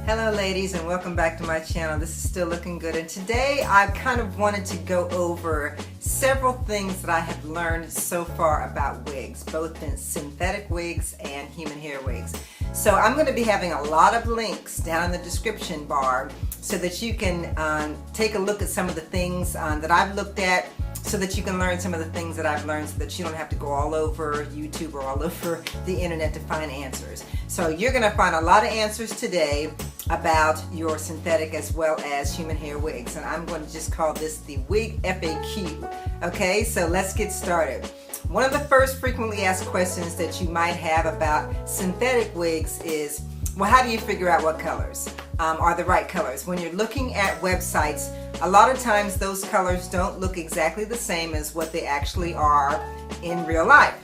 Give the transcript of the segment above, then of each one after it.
Hello ladies, and welcome back to my channel. This is Still Looking Good, and today I kind of wanted to go over several things that I have learned so far about wigs, both in synthetic wigs and human hair wigs. So I'm going to be having a lot of links down in the description bar so that you can take a look at some of the things that I've looked at, so that you can learn some of the things that I've learned, so that you don't have to go all over YouTube or all over the internet to find answers. So you're going to find a lot of answers today about your synthetic as well as human hair wigs, and I'm going to just call this the wig FAQ. Okay, so let's get started. One of the first frequently asked questions that you might have about synthetic wigs is, well, how do you figure out what colors are the right colors? When you're looking at websites, a lot of times those colors don't look exactly the same as what they actually are in real life.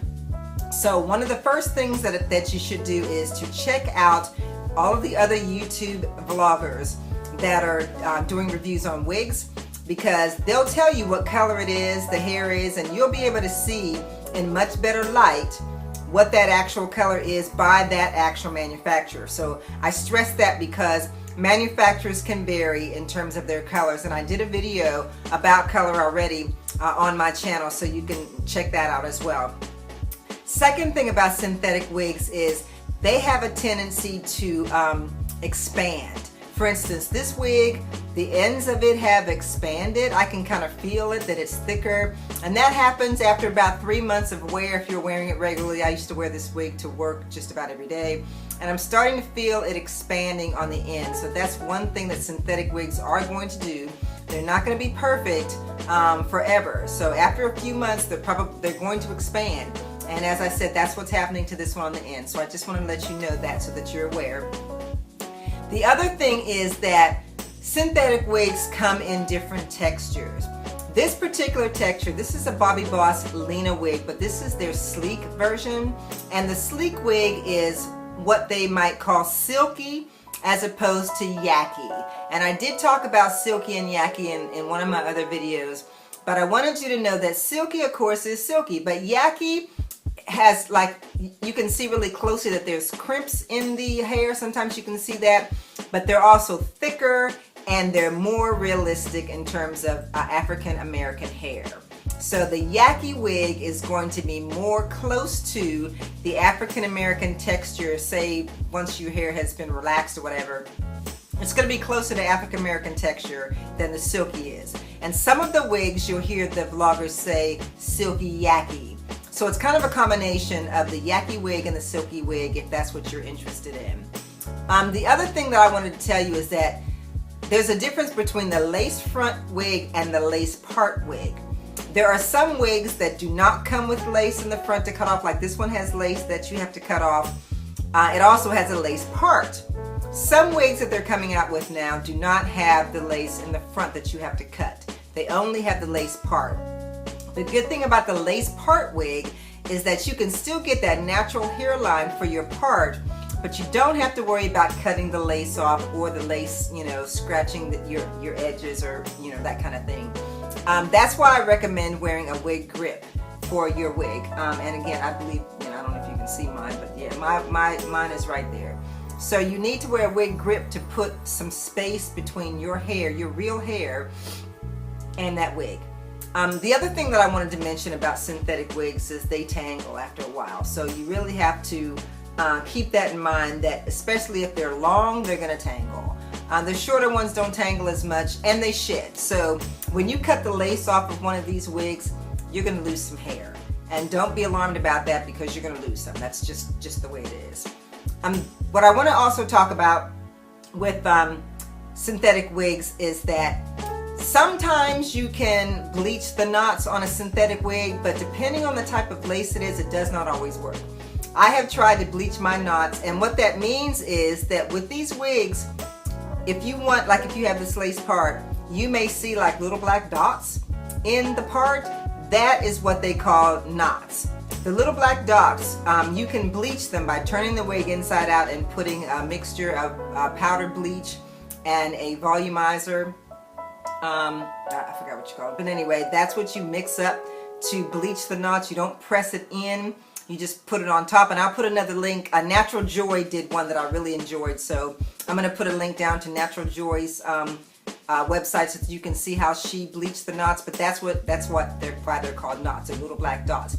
So one of the first things that you should do is to check out all of the other YouTube vloggers that are doing reviews on wigs, because they'll tell you what color it is, the hair is, and you'll be able to see in much better light what that actual color is by that actual manufacturer. So I stress that because manufacturers can vary in terms of their colors, and I did a video about color already on my channel, so you can check that out as well. Second thing about synthetic wigs is they have a tendency to expand. For instance, this wig, the ends of it have expanded. I can kind of feel it, that it's thicker, and that happens after about 3 months of wear if you're wearing it regularly. I used to wear this wig to work just about every day, and I'm starting to feel it expanding on the end. So that's one thing that synthetic wigs are going to do. They're not going to be perfect forever. So after a few months, they're going to expand. And as I said, that's what's happening to this one on the end. So I just want to let you know that so that you're aware. The other thing is that synthetic wigs come in different textures. This particular texture, this is a Bobbi Boss Lyna wig, but this is their sleek version. And the sleek wig is what they might call silky as opposed to yaki. And I did talk about silky and yaki in one of my other videos, but I wanted you to know that silky, of course, is silky, but yaki has, like, you can see really closely that there's crimps in the hair. Sometimes you can see that, but they're also thicker and they're more realistic in terms of African American hair. So the yaki wig is going to be more close to the African American texture, say once your hair has been relaxed or whatever. It's going to be closer to African American texture than the silky is. And some of the wigs you'll hear the vloggers say silky yaki. So it's kind of a combination of the yaki wig and the silky wig, if that's what you're interested in. The other thing that I wanted to tell you is that there's a difference between the lace front wig and the lace part wig. There are some wigs that do not come with lace in the front to cut off, like this one has lace that you have to cut off. It also has a lace part. Some wigs that they're coming out with now do not have the lace in the front that you have to cut. They only have the lace part. The good thing about the lace part wig is that you can still get that natural hairline for your part, but you don't have to worry about cutting the lace off or the lace, scratching your edges or, that kind of thing. That's why I recommend wearing a wig grip for your wig. And again, I believe, I don't know if you can see mine, but yeah, mine is right there. So you need to wear a wig grip to put some space between your hair, your real hair, and that wig. The other thing that I wanted to mention about synthetic wigs is they tangle after a while. So you really have to keep that in mind, that especially if they're long, they're going to tangle. The shorter ones don't tangle as much, and they shed. So when you cut the lace off of one of these wigs, you're going to lose some hair. And don't be alarmed about that, because you're going to lose some. That's just the way it is. What I want to also talk about with synthetic wigs is that sometimes you can bleach the knots on a synthetic wig, but depending on the type of lace it is, it does not always work. I have tried to bleach my knots, and what that means is that with these wigs, if you want, like if you have this lace part, you may see like little black dots in the part. That is what they call knots. The little black dots, you can bleach them by turning the wig inside out and putting a mixture of powdered bleach and a volumizer. I forgot what you call it, but anyway, that's what you mix up to bleach the knots. You don't press it in. You just put it on top, and I'll put another link. Natural Joy did one that I really enjoyed, so I'm going to put a link down to Natural Joy's website so that you can see how she bleached the knots. But that's why they're called knots, they're little black dots.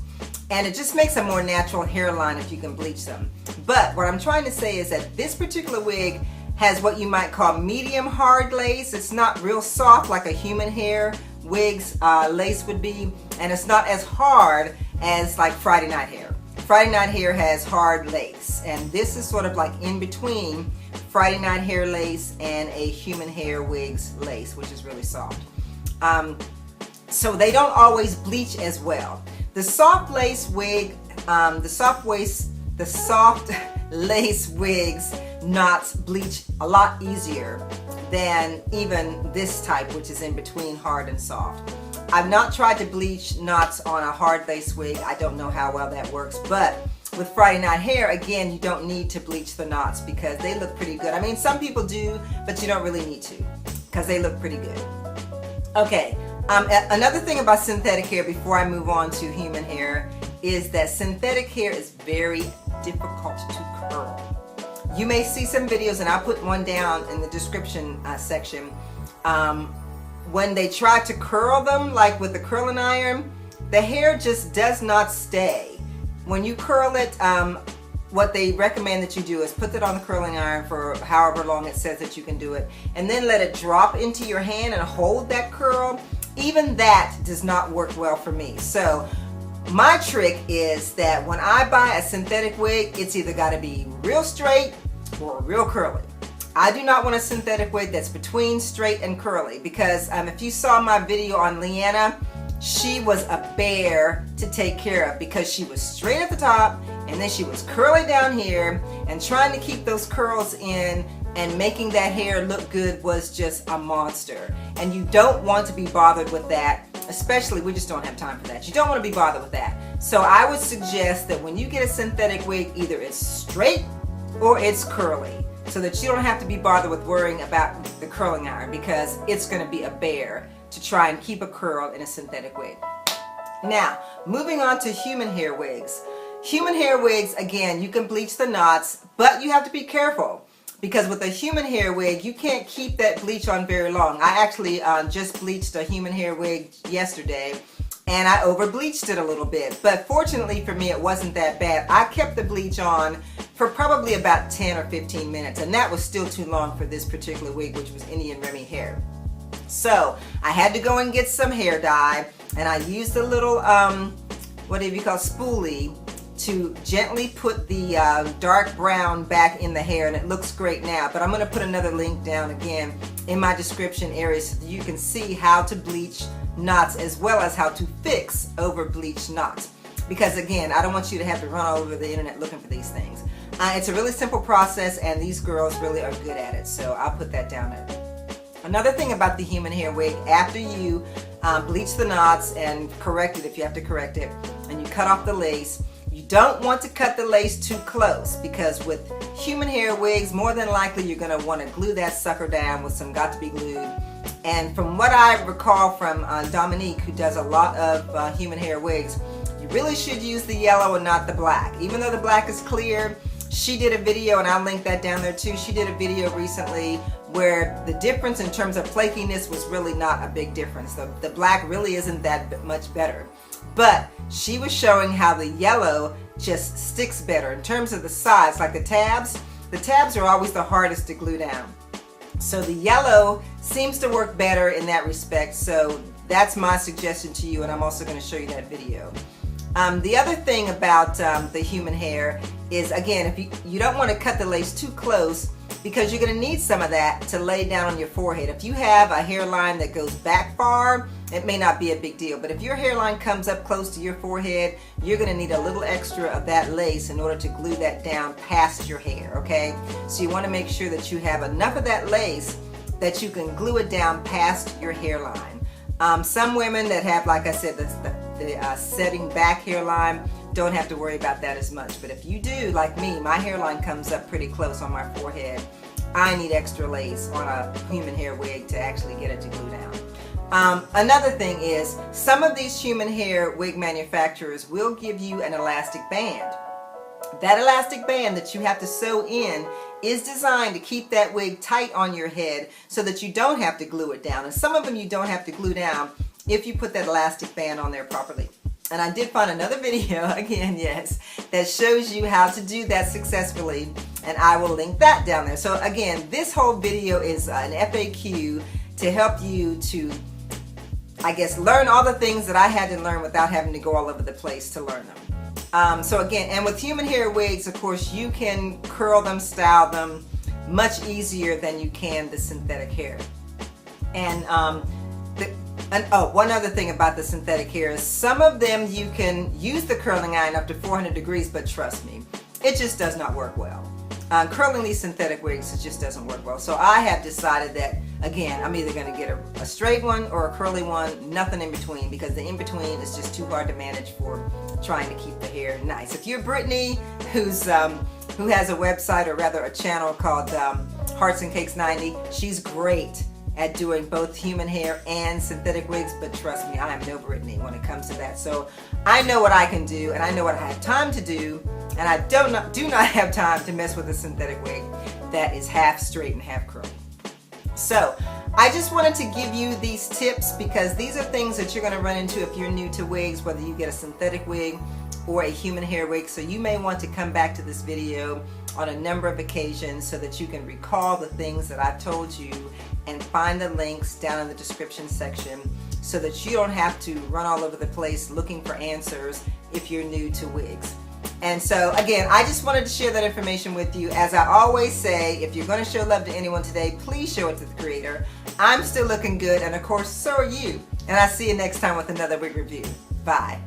And it just makes a more natural hairline if you can bleach them. But what I'm trying to say is that this particular wig has what you might call medium hard lace. It's not real soft like a human hair wig's lace would be, and it's not as hard as like Friday night hair. Friday night hair has hard lace, and this is sort of like in between Friday night hair lace and a human hair wig's lace, which is really soft. So they don't always bleach as well. The soft lace wig, the soft lace wigs knots bleach a lot easier than even this type, which is in between hard and soft. I've not tried to bleach knots on a hard lace wig. I don't know how well that works, but with Friday night hair, again, you don't need to bleach the knots because they look pretty good. I mean, some people do, but you don't really need to because they look pretty good. Okay, another thing about synthetic hair before I move on to human hair is that synthetic hair is very difficult to curl. You may see some videos, and I'll put one down in the description section. When they try to curl them, like with the curling iron, the hair just does not stay. When you curl it, what they recommend that you do is put it on the curling iron for however long it says that you can do it, and then let it drop into your hand and hold that curl. Even that does not work well for me. So my trick is that when I buy a synthetic wig, it's either got to be real straight or real curly. I do not want a synthetic wig that's between straight and curly, because if you saw my video on Lyna, she was a bear to take care of because she was straight at the top and then she was curly down here, and trying to keep those curls in and making that hair look good was just a monster. And you don't want to be bothered with that, especially, we just don't have time for that. You don't want to be bothered with that. So I would suggest that when you get a synthetic wig, either it's straight or it's curly, so that you don't have to be bothered with worrying about the curling iron, because it's going to be a bear to try and keep a curl in a synthetic wig. Now, moving on to human hair wigs. Human hair wigs, again, you can bleach the knots, but you have to be careful, because with a human hair wig, you can't keep that bleach on very long. I actually just bleached a human hair wig yesterday, and I over bleached it a little bit, but fortunately for me, it wasn't that bad. I kept the bleach on for probably about 10 or 15 minutes, and that was still too long for this particular wig, which was Indian Remy hair. So I had to go and get some hair dye, and I used the little what do you call, spoolie, to gently put the dark brown back in the hair, and it looks great now. But I'm going to put another link down again in my description area so that you can see how to bleach knots as well as how to fix over bleached knots, because again, I don't want you to have to run all over the internet looking for these things. It's a really simple process, and these girls really are good at it, so I'll put that down there. Another thing about the human hair wig, after you bleach the knots and correct it if you have to correct it, and you cut off the lace, you don't want to cut the lace too close, because with human hair wigs, more than likely you're going to want to glue that sucker down with some got to be glued. And from what I recall from Dominique, who does a lot of human hair wigs, you really should use the yellow and not the black. Even though the black is clear, she did a video, and I'll link that down there too. She did a video recently where the difference in terms of flakiness was really not a big difference. The black really isn't that much better. But she was showing how the yellow just sticks better in terms of the sides, like the tabs. The tabs are always the hardest to glue down. So the yellow seems to work better in that respect. So that's my suggestion to you, and I'm also going to show you that video. The other thing about the human hair is, again, if you don't want to cut the lace too close, because you're going to need some of that to lay down on your forehead. If you have a hairline that goes back far, it may not be a big deal, but if your hairline comes up close to your forehead, you're going to need a little extra of that lace in order to glue that down past your hair, okay? So you want to make sure that you have enough of that lace that you can glue it down past your hairline. Some women that have, like I said, the setting back hairline don't have to worry about that as much. But if you do, like me, my hairline comes up pretty close on my forehead, I need extra lace on a human hair wig to actually get it to glue down. Another thing is, some of these human hair wig manufacturers will give you an elastic band. That elastic band that you have to sew in is designed to keep that wig tight on your head so that you don't have to glue it down. And some of them you don't have to glue down if you put that elastic band on there properly. And I did find another video, again, yes, that shows you how to do that successfully, and I will link that down there. So again, this whole video is an FAQ to help you to, I guess, learn all the things that I had to learn without having to go all over the place to learn them. So again, and with human hair wigs, of course, you can curl them, style them much easier than you can the synthetic hair. And one other thing about the synthetic hair is some of them you can use the curling iron up to 400 degrees, but trust me, it just does not work well. Curling these synthetic wigs, it just doesn't work well. So I have decided that, again, I'm either going to get a straight one or a curly one, nothing in between, because the in between is just too hard to manage for trying to keep the hair nice. If you're Brittany, who has a website, or rather a channel called Hearts and Cakes 90, she's great at doing both human hair and synthetic wigs, but trust me, I am no Brittany when it comes to that. So I know what I can do, and I know what I have time to do, and I do not have time to mess with a synthetic wig that is half straight and half curly. So I just wanted to give you these tips because these are things that you're going to run into if you're new to wigs, whether you get a synthetic wig or a human hair wig. So you may want to come back to this video on a number of occasions so that you can recall the things that I've told you and find the links down in the description section so that you don't have to run all over the place looking for answers if you're new to wigs. And so again, I just wanted to share that information with you. As I always say, if you're going to show love to anyone today, please show it to the creator. I'm still looking good, and of course, so are you. And I'll see you next time with another wig review. Bye.